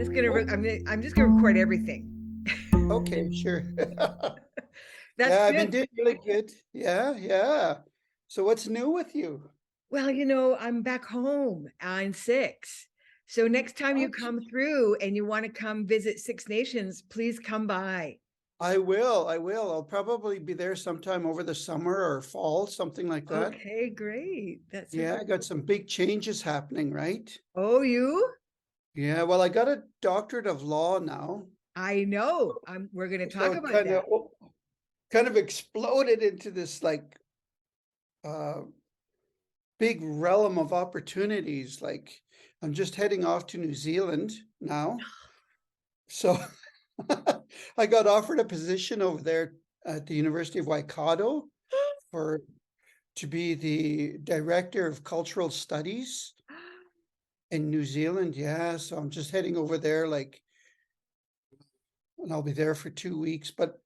I'm just gonna record everything. Okay, sure. That's Yeah, I've been good. doing really good. Yeah, yeah. So what's new with you? Well, I'm back home on 6. So next time you Oh, come through and you want to come visit Six Nations, please come by. I will. I will. I'll probably be there sometime over the summer or fall, something like that. Okay, great. That sounds Yeah, like I got some big changes happening, right? Oh, you? Yeah, well, I got a doctorate of law now. I know. We're going to So talk it about that. kind of exploded into this like uh big realm of opportunities. Like I'm just heading off to New Zealand now. So I got offered a position over there at the University of Waikato for to be the director of cultural studies in New Zealand. Yeah, so I'm just heading over there, like, and I'll be there for 2 weeks. But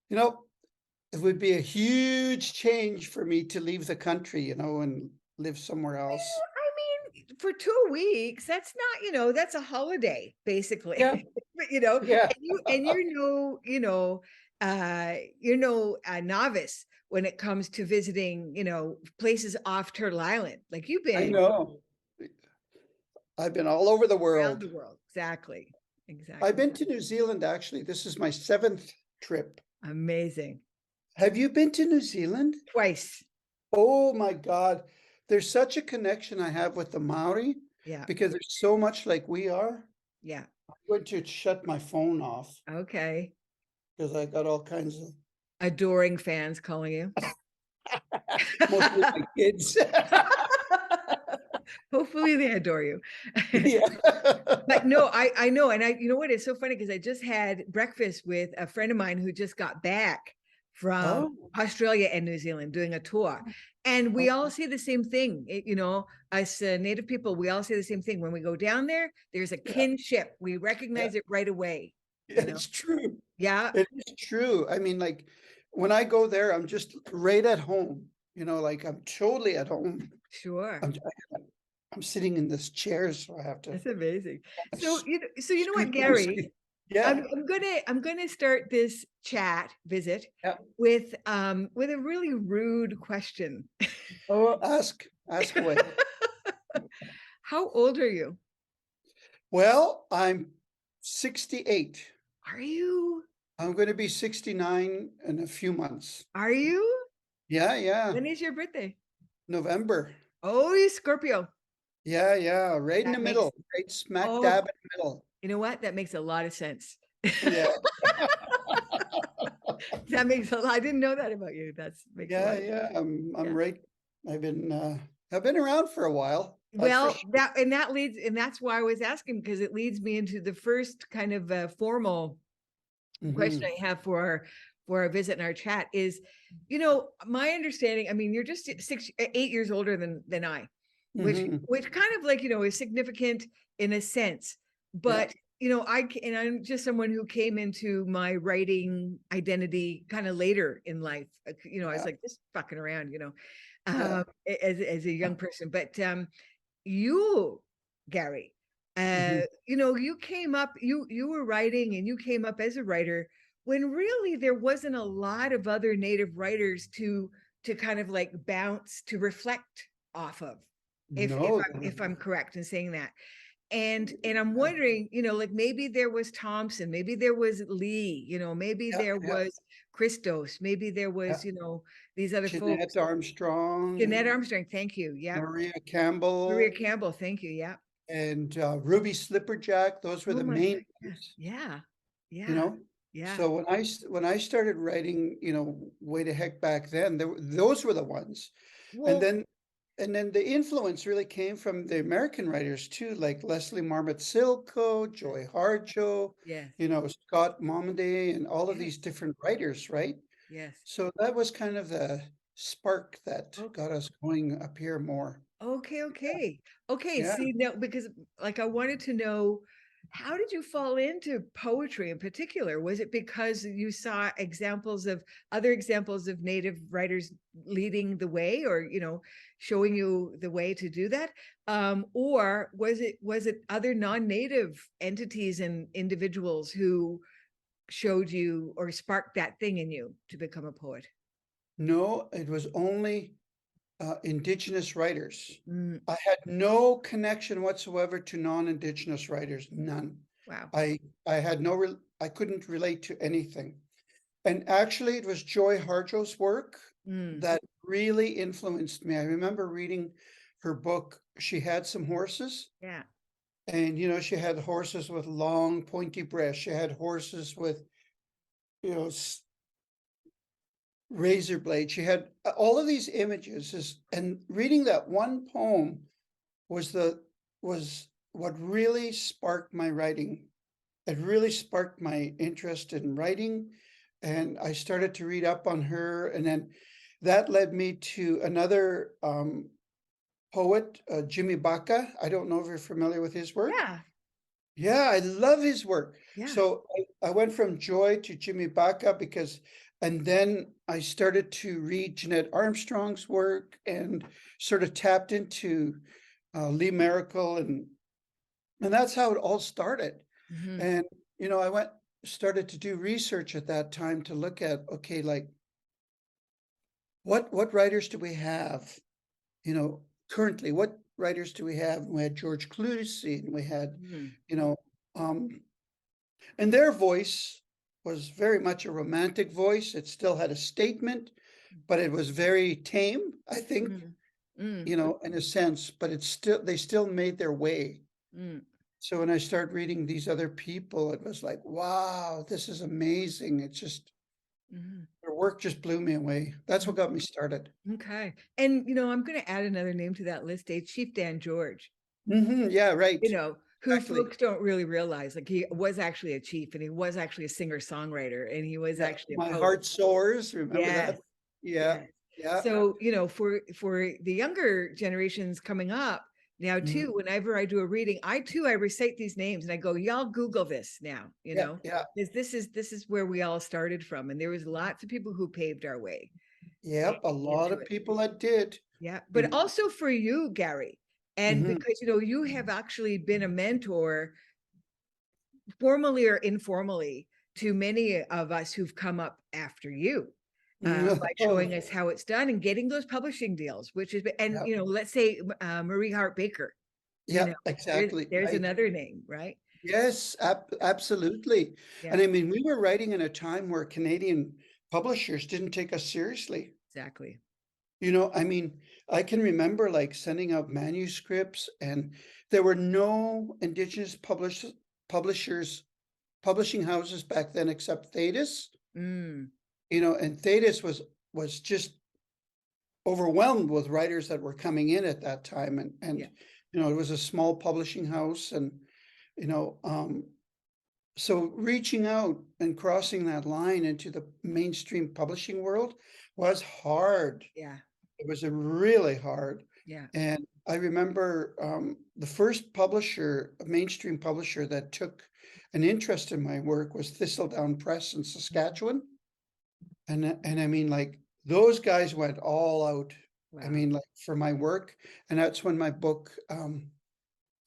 you know, it would be a huge change for me to leave the country, and live somewhere else. I mean, for 2 weeks, that's not, that's a holiday basically. Yeah, But, yeah. you're no novice when it comes to visiting, places off Turtle Island. Like you've I been know. I've been all over the around world. the world. Exactly. I've Exactly. been to New Zealand, actually. This is my 7th trip. Amazing. Have you been to New Zealand? Twice. Oh my God. There's such a connection I have with the Maori Yeah. because they're so much like we are. Yeah. I'm going to shut my phone off Okay. because I got all kinds of, Adoring fans calling you. mostly my kids. Hopefully they adore you. Yeah. But no, I know. And you know what? It's so funny because I just had breakfast with a friend of mine who just got back from Oh, Australia and New Zealand doing a tour. And we all say the same thing. Us Native people, we all say the same thing. When we go down there, there's a yeah, kinship. We yeah. recognize it right away. It's true. Yeah, It is true. I mean, like when I go there, I'm just right at home, like I'm totally at home. sure. I'm, I'm sitting in this chair, so I have to That's amazing. So s- you know what, scoot my Garry? seat. Yeah, I'm gonna start this chat visit yeah. with a really rude question. Oh, ask away. How old are you? Well, I'm 68. Are you? I'm going to be 69 in a few months. Are you? Yeah, yeah. When is your birthday? November. Oh, you Scorpio. Yeah, yeah. Right in the That makes middle, right smack oh, dab in the middle. you know what? That makes a lot of sense. Yeah, That makes a lot. I didn't know that about you. That makes a yeah, lot of yeah. I'm yeah. right. I've been around for a while. That's for Well, sure. that's why I was asking because it leads me into the first kind of formal question Mhm. I have for our visit and our chat is, my understanding. I mean, you're just 8 years older than I, Mhm. which kind of like is significant in a sense, Yeah, but I'm just someone who came into my writing identity kind of later in life. I was yeah, like just fucking around, yeah. as a young person, but you, Garry, Mhm. you came up, you were writing and you came up as a writer when really there wasn't a lot of other Native writers to kind of like bounce to reflect off of, No, if I'm correct in saying that. And I'm yeah, wondering, like maybe there was Thompson, maybe there was Lee, maybe yeah, there yeah, was Christos, maybe there yeah. was, these other Jeanette folks. Jeanette Armstrong, Armstrong, thank you. Yeah. Maria Maria Campbell, Campbell, thank you. Yeah. and Ruby Slipperjack. Those were Oh the my main God. Yeah. ones, Yeah. you Yeah. know. Yeah. So when I started writing, way the heck back then, those were the ones. And Well, then the influence really came from the American writers too, like Leslie Marmot Silko, yes, Joy Harjo, yes, Scott Momaday, and all of yes, these different writers, right? yes. So that was kind of the spark that Okay. got us going up here more. Okay. Okay. Okay. Yeah. See, no, because like I wanted to know how did you fall into poetry in particular? Was it because you saw other examples of Native writers leading the way, or, showing you the way to do that? Or was it other non-Native entities and individuals who showed you or sparked that thing in you to become a poet? No, it was only Indigenous writers. Mm, I had no connection whatsoever to non-Indigenous writers, none. wow. I had I couldn't relate to anything. And actually, it was Joy Harjo's work Mm, that really influenced me. I remember reading her book. She had some horses, yeah. and she had horses with long, pointy breasts. She had horses with, you know, razor blade. She had all of these images, and reading that one poem was what really sparked my writing. It really sparked my interest in writing, and I started to read up on her, and then that led me to another poet, Jimmy Baca. I don't know if you're familiar with his work. Yeah. Yeah, I love his work. Yeah. So I went from Joy to Jimmy Baca and then I started to read Jeanette Armstrong's work and sort of tapped into Lee Miracle, and that's how it all started. Mhm. And started to do research at that time to look at, okay, like what writers do we have? Currently, what writers do we have? We had George Clooney, and we had, Mhm. and their voice was very much a romantic voice. It still had a statement, but it was very tame, I think, Mhm. Mm, in a sense, but they still made their way. mm, So when I started reading these other people, it was like, wow, this is amazing. It's just, mhm. their work just blew me away. That's what got me started. Okay. And, I'm going to add another name to that list, Chief Dan George, Yeah, right. who Exactly. folks don't really realize. Like, he was actually a chief, and he was actually a singer-songwriter, and he was Yeah. actually a My poet. heart soars. Remember Yes. that? Yeah. Yes. Yeah. So, for the younger generations coming up now Mhm. too, whenever I do a reading, I recite these names and I go, y'all Google this now, Yeah. Yeah. because this is where we all started from. And there was lots of people who paved our way Yep. A lot into of it. people that did. Yeah. You But also for you, Garry, and Mhm. because, you have actually been a mentor, formally or informally, to many of us who've come up after you, by Oh, showing us how it's done and getting those publishing deals, which is, and, yeah. let's say, Marie Hart Baker, Yeah, exactly. there's Right. another name, right? Yes, absolutely. Yeah, And I mean, we were writing in a time where Canadian publishers didn't take us seriously. exactly. I mean, I can remember like sending out manuscripts, and there were no Indigenous publishers, publishing houses back then except Thetis, Mm, and Thetis was just overwhelmed with writers that were coming in at that time. yeah. It was a small publishing house, and, you know, um, so reaching out and crossing that line into the mainstream publishing world was hard. Yeah. It was a really hard. Yeah. And I remember the first publisher, a mainstream publisher that took an interest in my work was Thistledown Press in Saskatchewan. And I mean, like, those guys went all out. I Wow. mean, like, for my work. And that's when my book,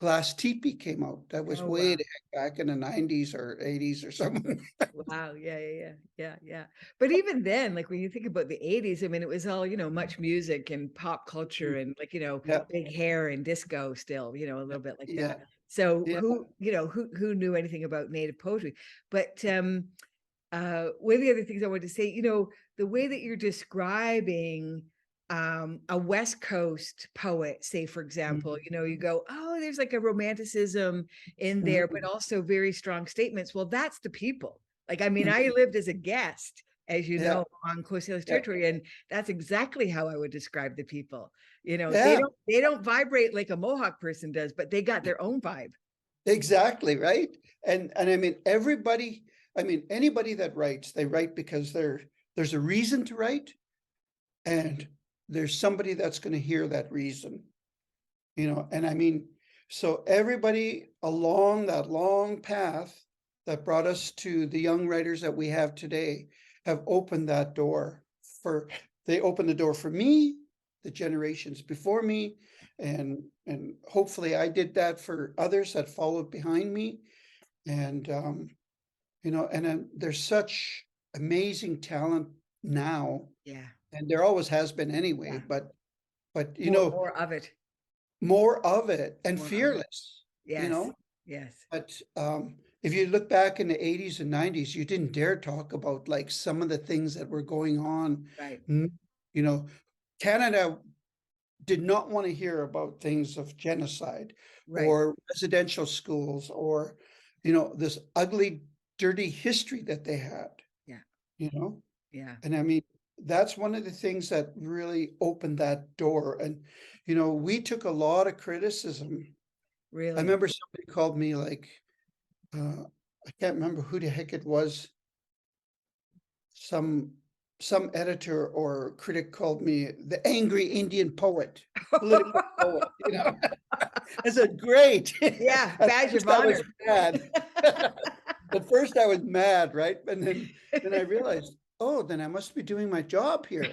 Glass Teepee, came out. That was Oh, way wow. the heck back in the 90s or 80s or something. Wow. Yeah. Yeah. Yeah. Yeah. Yeah. But even then, like, when you think about the 80s, I mean, it was all, much music and pop culture and, like, Yeah, big hair and disco still, a little bit like yeah, that. So yeah. who knew anything about Native poetry? But one of the other things I wanted to say, the way that you're describing a West Coast poet, say, for example, you go, oh, there's like a romanticism in there, but Mhm. also very strong statements. Well, that's the people. Like, I mean, I lived as a guest, as you Yeah, know, on Coast Salish yeah, territory, and that's exactly how I would describe the people. They yeah, don't vibrate like a Mohawk person does, but they got their own vibe. exactly, right? And I mean, anybody that writes, they write because there's a reason to write, and there's somebody that's going to hear that reason. And I mean, So everybody along that long path that brought us to the young writers that we have today have opened that door they opened the door for me, the generations before me, and hopefully I did that for others that followed behind me. And and then there's such amazing talent now, Yeah. and there always has been anyway, Yeah. but More of it. more of it, and More of it. fearless, Yes. Yes. but if you look back in the 80s and 90s, you didn't dare talk about like some of the things that were going on. Right. You know, Canada did not want to hear about things of genocide Right. or residential schools or, this ugly, dirty history that they had, Yeah. you know? Yeah. And I mean, that's one of the things that really opened that door. And, we took a lot of criticism. I Really. remember somebody called me like, I can't remember who the heck it was. Some editor or critic called me the angry Indian poet, political poet, I said, great. Yeah. At Badge of first I was honor. mad. At first I was mad, right? And then I realized, oh, then I must be doing my job here.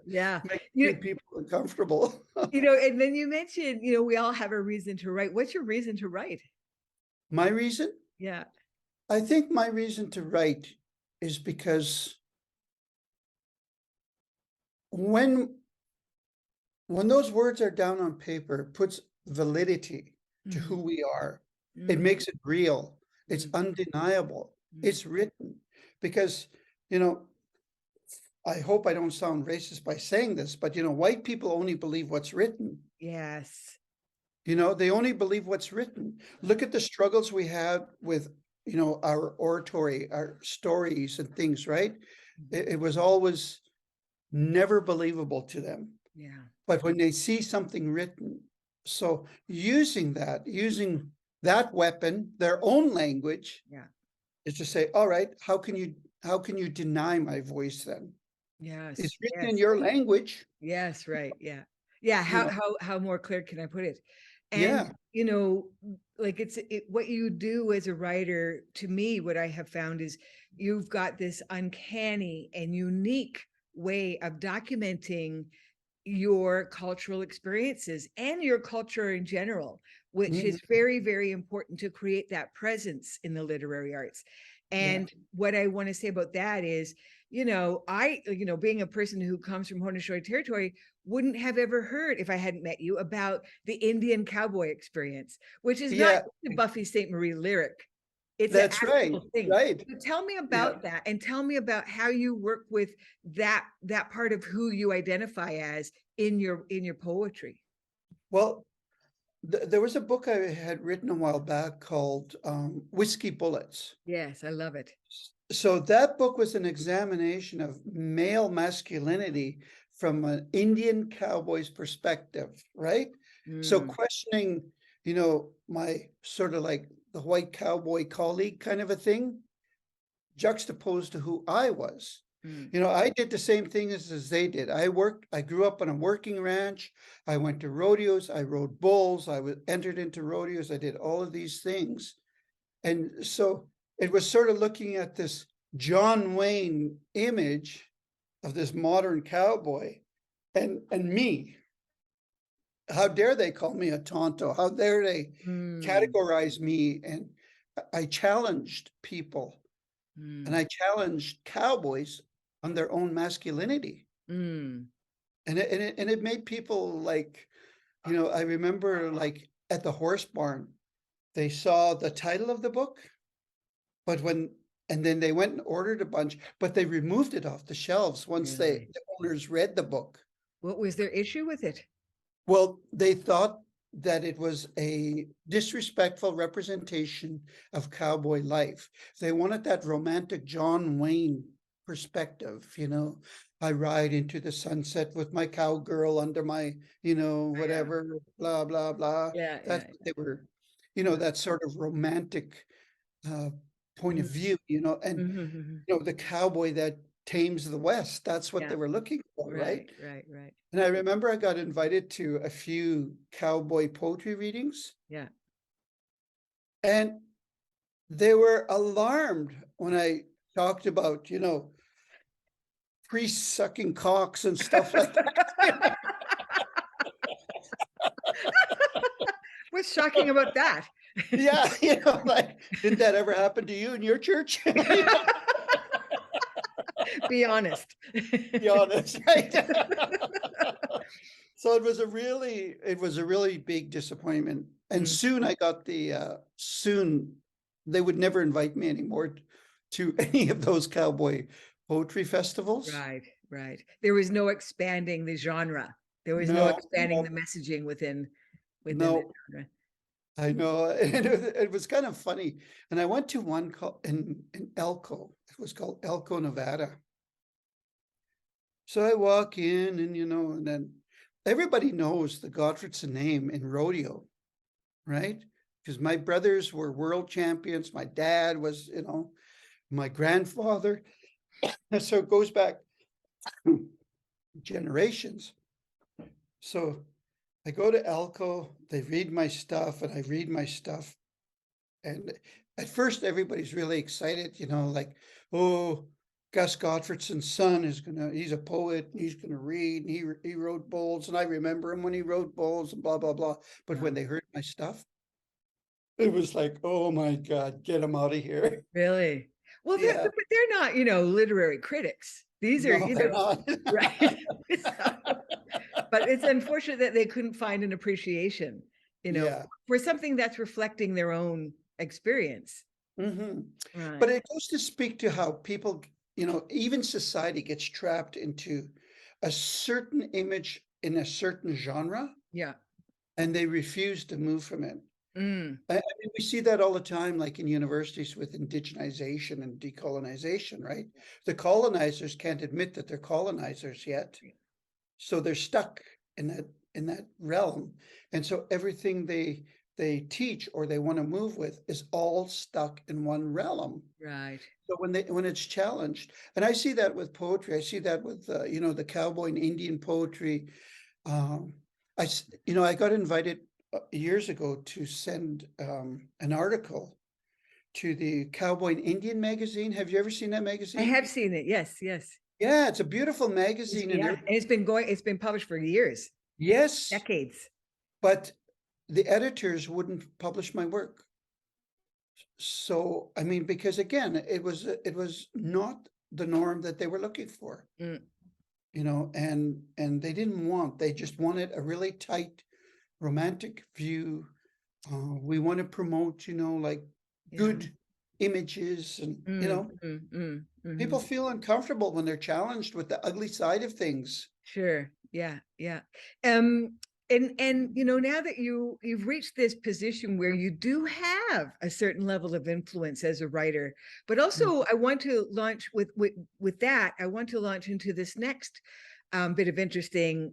Yeah. Making people uncomfortable. And then you mentioned, we all have a reason to write. What's your reason to write? My reason? Yeah. I think my reason to write is because when those words are down on paper, it puts validity to who we are. It makes it real. It's undeniable. It's written. Because, I hope I don't sound racist by saying this, but, white people only believe what's written. Yes. They only believe what's written. Look at the struggles we had with, our oratory, our stories and things, right? It was always never believable to them. Yeah. But when they see something written, so using that weapon, their own language, is to say, all right, how can you deny my voice then? Yes. It's written in your language. Yes, right. Yeah. Yeah. How more clear can I put it? And, like what you do as a writer, to me, what I have found is you've got this uncanny and unique way of documenting your cultural experiences and your culture in general, which is very, very important to create that presence in the literary arts. And what I want to say about that is, being a person who comes from Haudenosaunee territory, wouldn't have ever heard, if I hadn't met you, about the Indian cowboy experience, which is not the Buffy St. Marie lyric. It's an That's right. actual thing. Right. So tell me about that, and tell me about how you work with that part of who you identify as in your poetry. Well, there was a book I had written a while back called Whiskey Bullets. Yes, I love it. So that book was an examination of male masculinity from an Indian cowboy's perspective, right? So questioning, my sort of like the white cowboy colleague kind of a thing, juxtaposed to who I was. I did the same thing as they did. I grew up on a working ranch. I went to rodeos. I rode bulls. I was entered into rodeos. I did all of these things. And so it was sort of looking at this John Wayne image of this modern cowboy and me. How dare they call me a tonto? How dare they categorize me? And I challenged people and I challenged cowboys on their own masculinity. And it made people like, I remember like at the horse barn, they saw the title of the book, and then they went and ordered a bunch, but they removed it off the shelves once the owners read the book. What was their issue with it? Well, they thought that it was a disrespectful representation of cowboy life. They wanted that romantic John Wayne perspective, I ride into the sunset with my cowgirl under my, whatever, blah, blah, blah. That's what they were, that sort of romantic point of view, and the cowboy that tames the West. That's what they were looking for, right? Right. And I remember I got invited to a few cowboy poetry readings. Yeah. And they were alarmed when I talked about, you know, priests sucking cocks and stuff like that. What's shocking about that? Yeah, you know, like, did that ever happen to you in your church? Be honest. Be honest, right? So it was a really big disappointment. And soon I got soon they would never invite me anymore to any of those cowboy poetry festivals. Right. There was no expanding the genre. There was no expanding the messaging within the genre. I know, and it was kind of funny. And I went to one called in Elko. It was called Elko, Nevada. So I walk in, and you know, and then everybody knows the Gottfriedson name in rodeo, right? Because my brothers were world champions. My dad was, you know, my grandfather. And so it goes back generations. So I go to Elko, they read my stuff, and I read my stuff. And at first, everybody's really excited, you know, like, oh, Gus Gottfriedson's son he's a poet, and he's gonna read, and he wrote bowls, and I remember him when he wrote bowls, and blah, blah, blah. But when they heard my stuff, it was like, oh my God, get him out of here. Really? Well, Yeah. but they're not, you know, literary critics. These are, No, you they're know, not. right. But it's unfortunate that they couldn't find an appreciation, you know, Yeah. for something that's reflecting their own experience. But Right. it goes to speak to how people, you know, even society gets trapped into a certain image in a certain genre, Yeah. and they refuse to move from it. Mm. I mean, we see that all the time, like in universities with indigenization and decolonization, right? The colonizers can't admit that they're colonizers yet, so they're stuck in that realm, and so everything they teach or they want to move with is all stuck in one realm. Right. So when it's challenged, and I see that with poetry, I see that with you know, the cowboy and Indian poetry. I got invited years ago to send an article to the Cowboy and Indian magazine. Have you ever seen that I magazine? have seen it. Yes. Yeah, it's a beautiful magazine. Yeah. And it's been published for years, Yes, decades. but the editors wouldn't publish my work. So, I mean, because again, it was not the norm that they were looking for, you know, and they just wanted a really tight romantic view. We want to promote, you know, like good images, and you know, people feel uncomfortable when they're challenged with the ugly side of things. Sure. Yeah. And you know, now that you've reached this position where you do have a certain level of influence as a writer, but also I want to launch with that, I want to launch into this next bit of interesting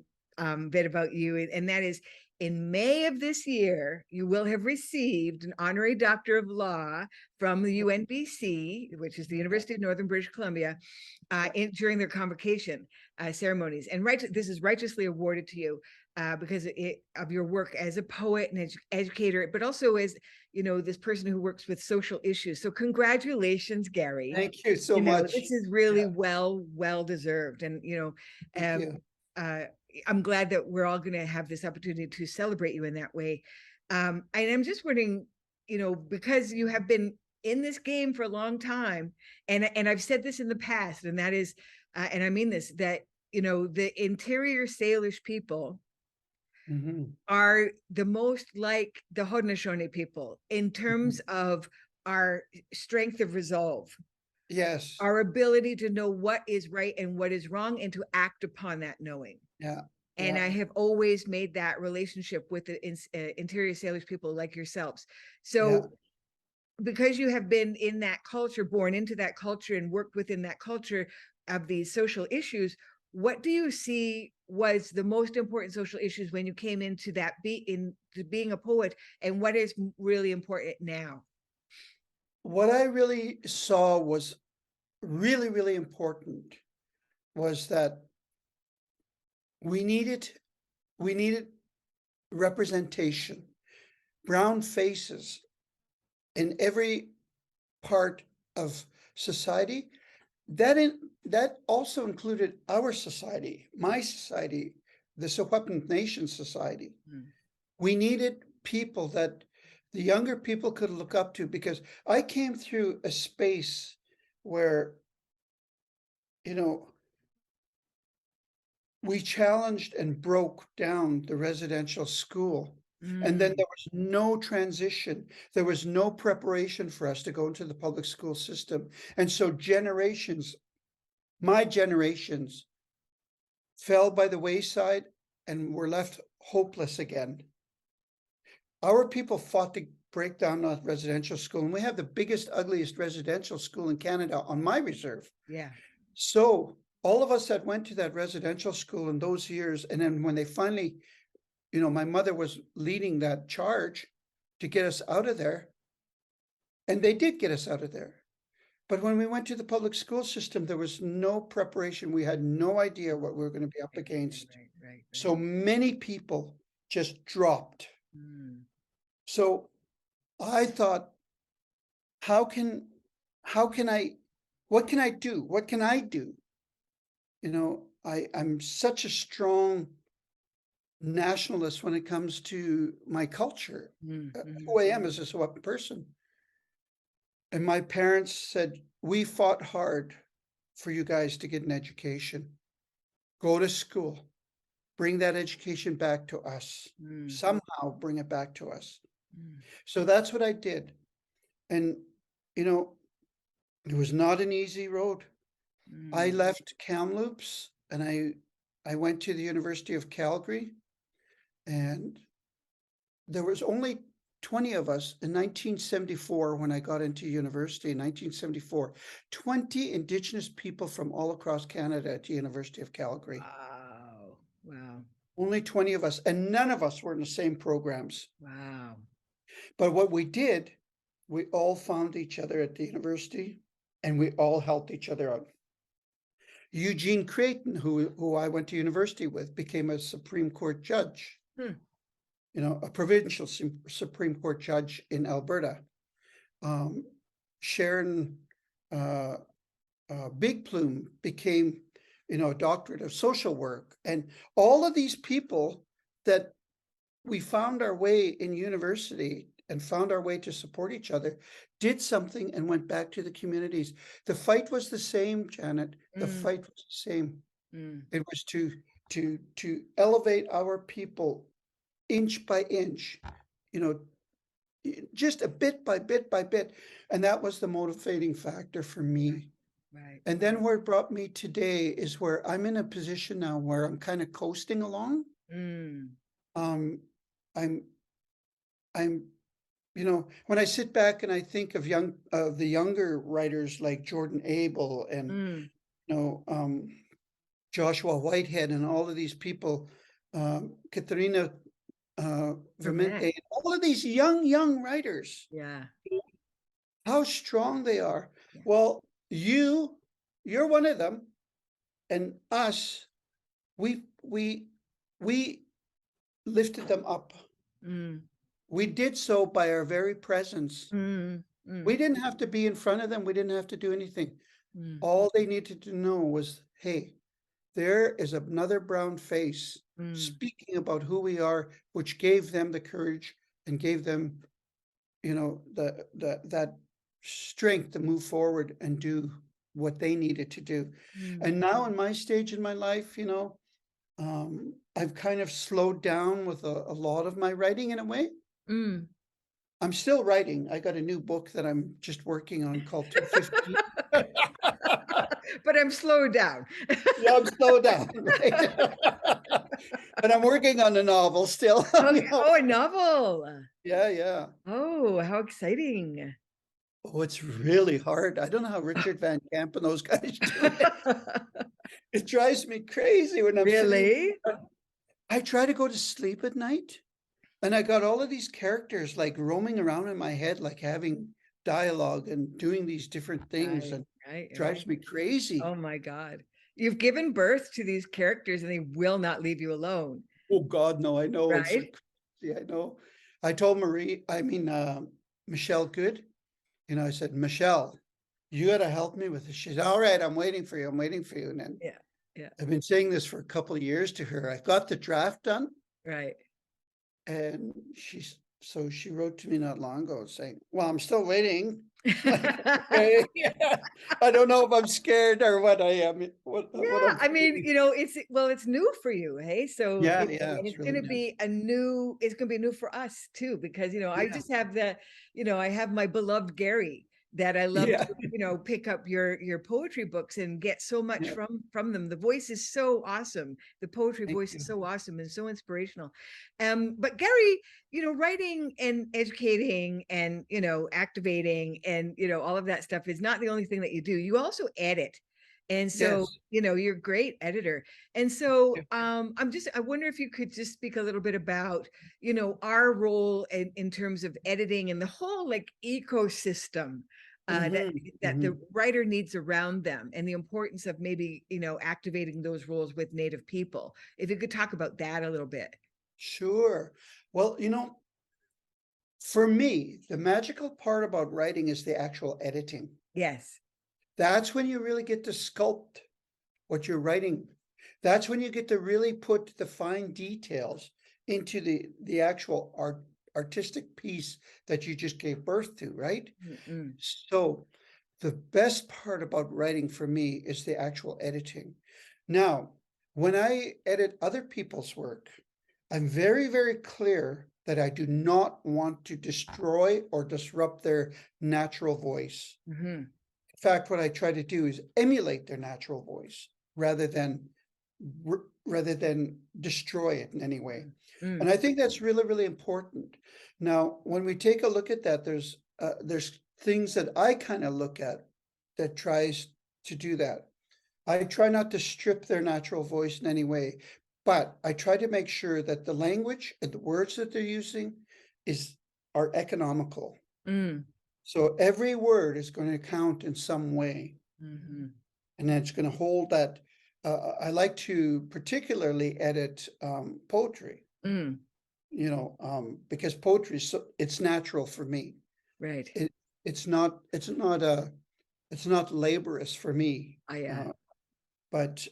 bit about you, and that is, in May of this year, you will have received an honorary Doctor of Law from the UNBC, which is the University of Northern British Columbia, during their convocation ceremonies. And this is righteously awarded to you because of your work as a poet and educator, but also as, you know, this person who works with social issues. So congratulations, Garry. Thank you so much. This is really well deserved. And, you know, I'm glad that we're all going to have this opportunity to celebrate you in that way. And I'm just wondering, you know, because you have been in this game for a long time, and I've said this in the past, and that is, and I mean this, that, you know, the interior Salish people are the most like the Haudenosaunee people in terms of our strength of resolve. Yes. Our ability to know what is right and what is wrong, and to act upon that knowing. Yeah. And I have always made that relationship with the interior Salish people like yourselves. So because you have been in that culture, born into that culture, and worked within that culture of these social issues, what do you see was the most important social issues when you came into that to being a poet, and what is really important now? What I really saw was really, really important was that we needed representation, brown faces in every part of society. That also included our society, my society, the Secwepemc Nation Society. We needed people that the younger people could look up to, because I came through a space where, you know, we challenged and broke down the residential school. And then there was no transition. There was no preparation for us to go into the public school system. And so generations, my generations, fell by the wayside and were left hopeless again. Our people fought to break down that residential school, and we have the biggest, ugliest residential school in Canada on my reserve. Yeah. So all of us that went to that residential school in those years, and then when they finally, you know, my mother was leading that charge to get us out of there, and they did get us out of there. But when we went to the public school system, there was no preparation. We had no idea what we were going to be up against. Right. So many people just dropped. So I thought, what can I do? What can I do? You know, I'm such a strong nationalist when it comes to my culture, who I am as a Secwepemc person. And my parents said, we fought hard for you guys to get an education. Go to school. Bring that education back to us. Somehow bring it back to us. So that's what I did. And, you know, it was not an easy road. I left Kamloops and I went to the University of Calgary, and there was only 20 of us in 1974 when I got into university in 1974. 20 Indigenous people from all across Canada at the University of Calgary. Wow. Only 20 of us, and none of us were in the same programs. Wow. But what we did, we all found each other at the university, and we all helped each other out. Eugene Creighton, who I went to university with, became a Supreme Court judge. You know, a provincial Supreme Court judge in Alberta. Sharon Big Plume became, you know, a doctorate of social work. And all of these people that we found our way in university and found our way to support each other did something and went back to the communities. The fight was the same, Janet. The fight was the same. It was to elevate our people inch by inch, you know, just a bit by bit by bit. And that was the motivating factor for me. Right. And then where it brought me today is where I'm in a position now where I'm kind of coasting along. I'm, you know, when I sit back and I think of the younger writers like Jordan Abel and, you know, Joshua Whitehead and all of these people, Katerina Vermente, all of these young writers. Yeah. How strong they are. Yeah. Well, you're one of them, and us, we lifted them up. We did so by our very presence. We didn't have to be in front of them. We didn't have to do anything. All they needed to know was, hey, there is another brown face speaking about who we are, which gave them the courage and gave them, you know, that strength to move forward and do what they needed to do. And now in my stage in my life, you know, I've kind of slowed down with a lot of my writing in a way. I'm still writing. I got a new book that I'm just working on called 215. But I'm slowed down. Yeah, I'm slowed down, right? But I'm working on a novel still. Okay. Oh, a novel. Yeah. Oh, how exciting. Oh, it's really hard. I don't know how Richard Van Camp and those guys do it. It drives me crazy when I'm really. I try to go to sleep at night, and I got all of these characters like roaming around in my head, like having dialogue and doing these different things. Right, Drives right. me crazy. Oh my God. You've given birth to these characters and they will not leave you alone, Oh God, no, I know. It's right? like, yeah, I know. I told Michelle Good, I said, Michelle, you got to help me with this. She said, all right, I'm waiting for you. I'm waiting for you. And then Yeah, yeah, I've been saying this for a couple of years to her. I've got the draft done. right. And so she wrote to me not long ago saying, well, I'm still waiting. Like, okay, yeah. I don't know if I'm scared or what I am, what Yeah, I'm I mean, feeling. it's new for you, hey? So Yeah, and it's it's really gonna new. be it's gonna be new for us too, because I Yeah, just have I have my beloved Garry that I love yeah, to, pick up your poetry books and get so much yeah. from them. The voice is so awesome. The poetry Thank voice you. is so awesome and so inspirational. But Garry, writing and educating and activating and all of that stuff is not the only thing that you do. You also edit. And so, Yes. you're a great editor. And so Yeah. I wonder if you could just speak a little bit about, our role in terms of editing and the whole like ecosystem that Mhm, the mhm. writer needs around them and the importance of maybe, activating those roles with Native people. If you could talk about that a little bit. Sure. Well, for me, the magical part about writing is the actual editing. Yes. That's when you really get to sculpt what you're writing. That's when you get to really put the fine details into the actual artistic piece that you just gave birth to, right? Mm-mm. So the best part about writing for me is the actual editing. Now, when I edit other people's work, I'm very, very clear that I do not want to destroy or disrupt their natural voice. Mm-hmm. In fact, what I try to do is emulate their natural voice rather than destroy it in any way. Mm. And I think that's really, really important. Now, when we take a look at that, there's things that I kind of look at that tries to do that. I try not to strip their natural voice in any way, but I try to make sure that the language and the words that they're using are economical. Mm. So every word is going to count in some way, Mm-hmm. and it's going to hold that. I like to particularly edit poetry, Mm. because poetry it's natural for me. Right. It it's not laborious for me. Oh, yeah. But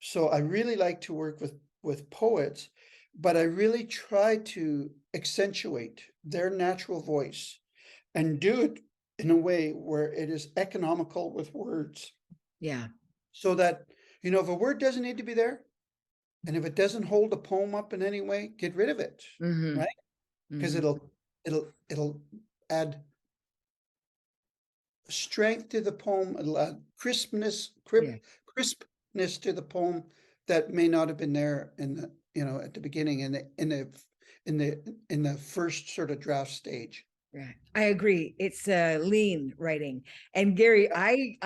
so I really like to work with poets, but I really try to accentuate their natural voice and do it in a way where it is economical with words, Yeah. so that if a word doesn't need to be there, and if it doesn't hold a poem up in any way, get rid of it, Mm-hmm. right? Because Mm-hmm. it'll add strength to the poem, it'll add Yeah. crispness to the poem that may not have been there at the beginning, in the first sort of draft stage. Right. I agree. It's lean writing. And Garry, I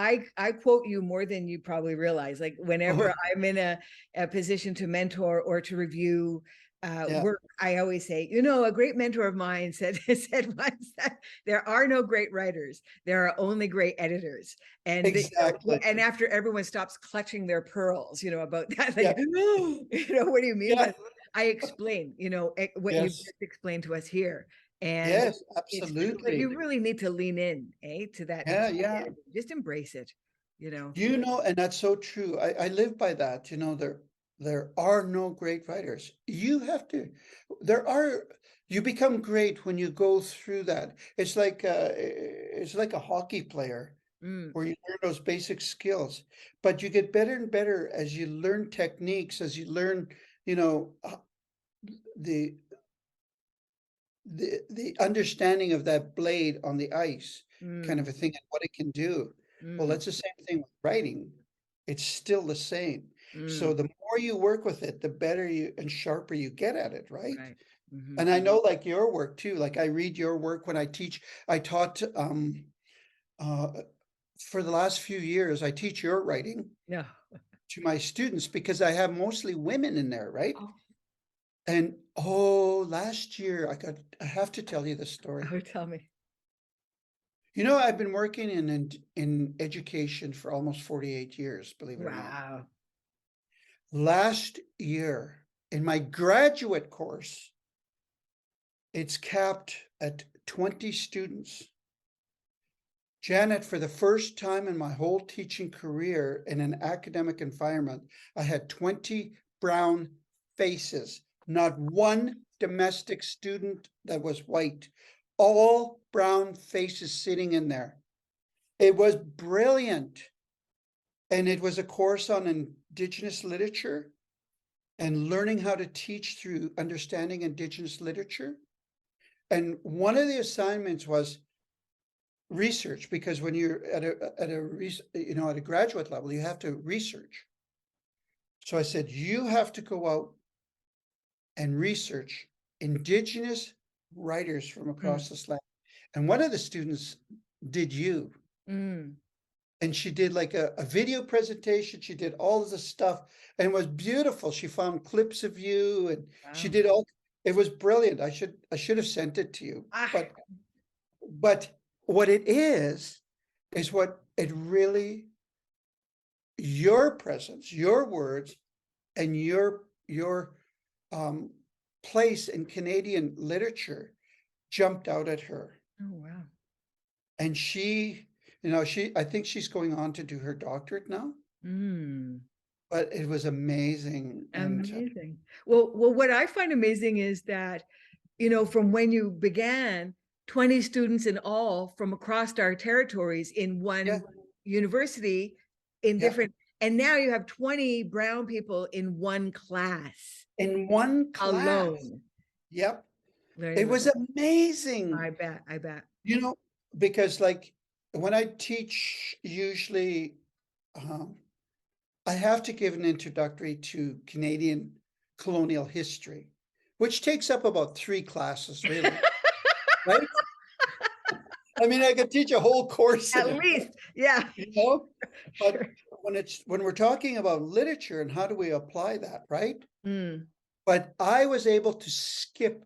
quote you more than you probably realize. Like whenever Oh, I'm in a position to mentor or to review yeah, work, I always say, a great mentor of mine said said once that there are no great writers, there are only great editors. And exactly. and after everyone stops clutching their pearls, about that, Yeah, like, what do you mean by yeah, that? I explain, what you've yes, just explained to us here. And yes, it's true, but absolutely. you really need to lean in, to that. Yeah, yeah. Just embrace it. And that's so true. I live by that. There are no great writers. There are, you become great when you go through that. It's like a hockey player Mm, where you learn those basic skills, but you get better and better as you learn techniques, as you learn, the the understanding of that blade on the ice, kind mm, of a thing, and what it can do. Well, mm, that's the same thing with writing. It's still the same. So mm, the more you work with it, the better you and sharper you get at it, right? right. Hmm. And I know, like, your work too. Like, I read your work when I teach. I taught uh for the last few years, I teach your writing No. to my students because I have mostly women in there, right? Oh, And last year I have to tell you this story. oh, tell me. You know, I've been working in education for almost 48 years, believe it or not. Wow. Last year, in my graduate course, it's capped at 20 students. Janet, for the first time in my whole teaching career in an academic environment, I had 20 brown faces, not one domestic student that was white, all brown faces sitting in there. It was brilliant. And it was a course on Indigenous literature and learning how to teach through understanding Indigenous literature. And one of the assignments was research, because when you're at a graduate level, you have to research. So I said, you have to go out and research Indigenous writers from across this land. And one of the students did you. And she did like a video presentation. She did all of the stuff and it was beautiful. She found clips of you and she did all, it was brilliant. I should have sent it to you. But what it is what it really, your presence, your words, and your place in Canadian literature jumped out at her. Oh, wow. And she, I think she's going on to do her doctorate now. But it was amazing. Amazing. Well, what I find amazing is that, from when you began, 20 students in all from across our territories in one university in different, and now you have 20 brown people in one class. In one class. Alone. Yep. It was amazing. I bet. Because like when I teach, usually I have to give an introductory to Canadian colonial history, which takes up about 3 classes, really. Right? I mean, I could teach a whole course at least, yeah. But when we're talking about literature and how do we apply that, right? But I was able to skip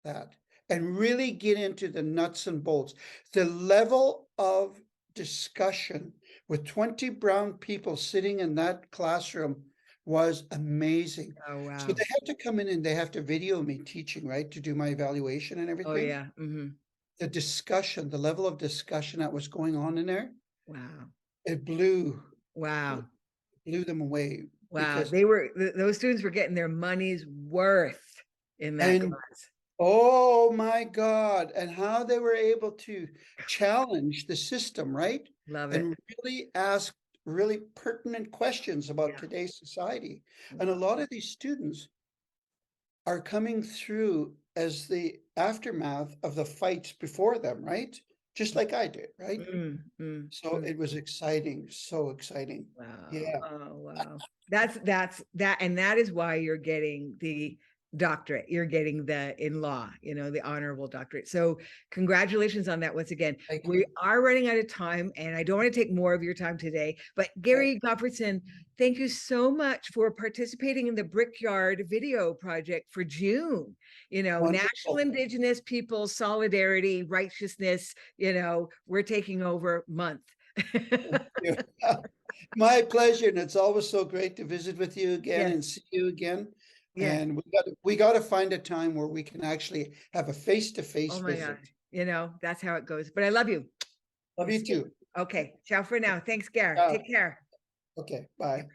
that and really get into the nuts and bolts. The level of discussion with 20 brown people sitting in that classroom was amazing. Oh, wow. So they have to come in and they have to video me teaching, right? To do my evaluation and everything. Oh, yeah. The discussion, the level of discussion that was going on in there. Wow. It blew. Wow. Blew them away. Wow. Those students were getting their money's worth in that class. Oh my God. And how they were able to challenge the system, right? Love it. And really ask really pertinent questions about today's society. And a lot of these students are coming through as the aftermath of the fights before them, right? Just like I did, right? So it was exciting, so exciting. Wow. Yeah. Oh, wow. And that is why you're getting the doctorate. You're getting the in law, the honorable doctorate. So congratulations on that once again. We are running out of time and I don't want to take more of your time today, but Garry Gottfriedson, thank you so much for participating in the Brickyard video project for June. Wonderful. National Indigenous Peoples Solidarity, Righteousness, we're taking over month. My pleasure. And it's always so great to visit with you again and see you again. And we got to find a time where we can actually have a face-to-face visit. God. That's how it goes. But I love you. Love you too. Okay. Ciao for now. Thanks, Garry. Take care. Okay. Bye.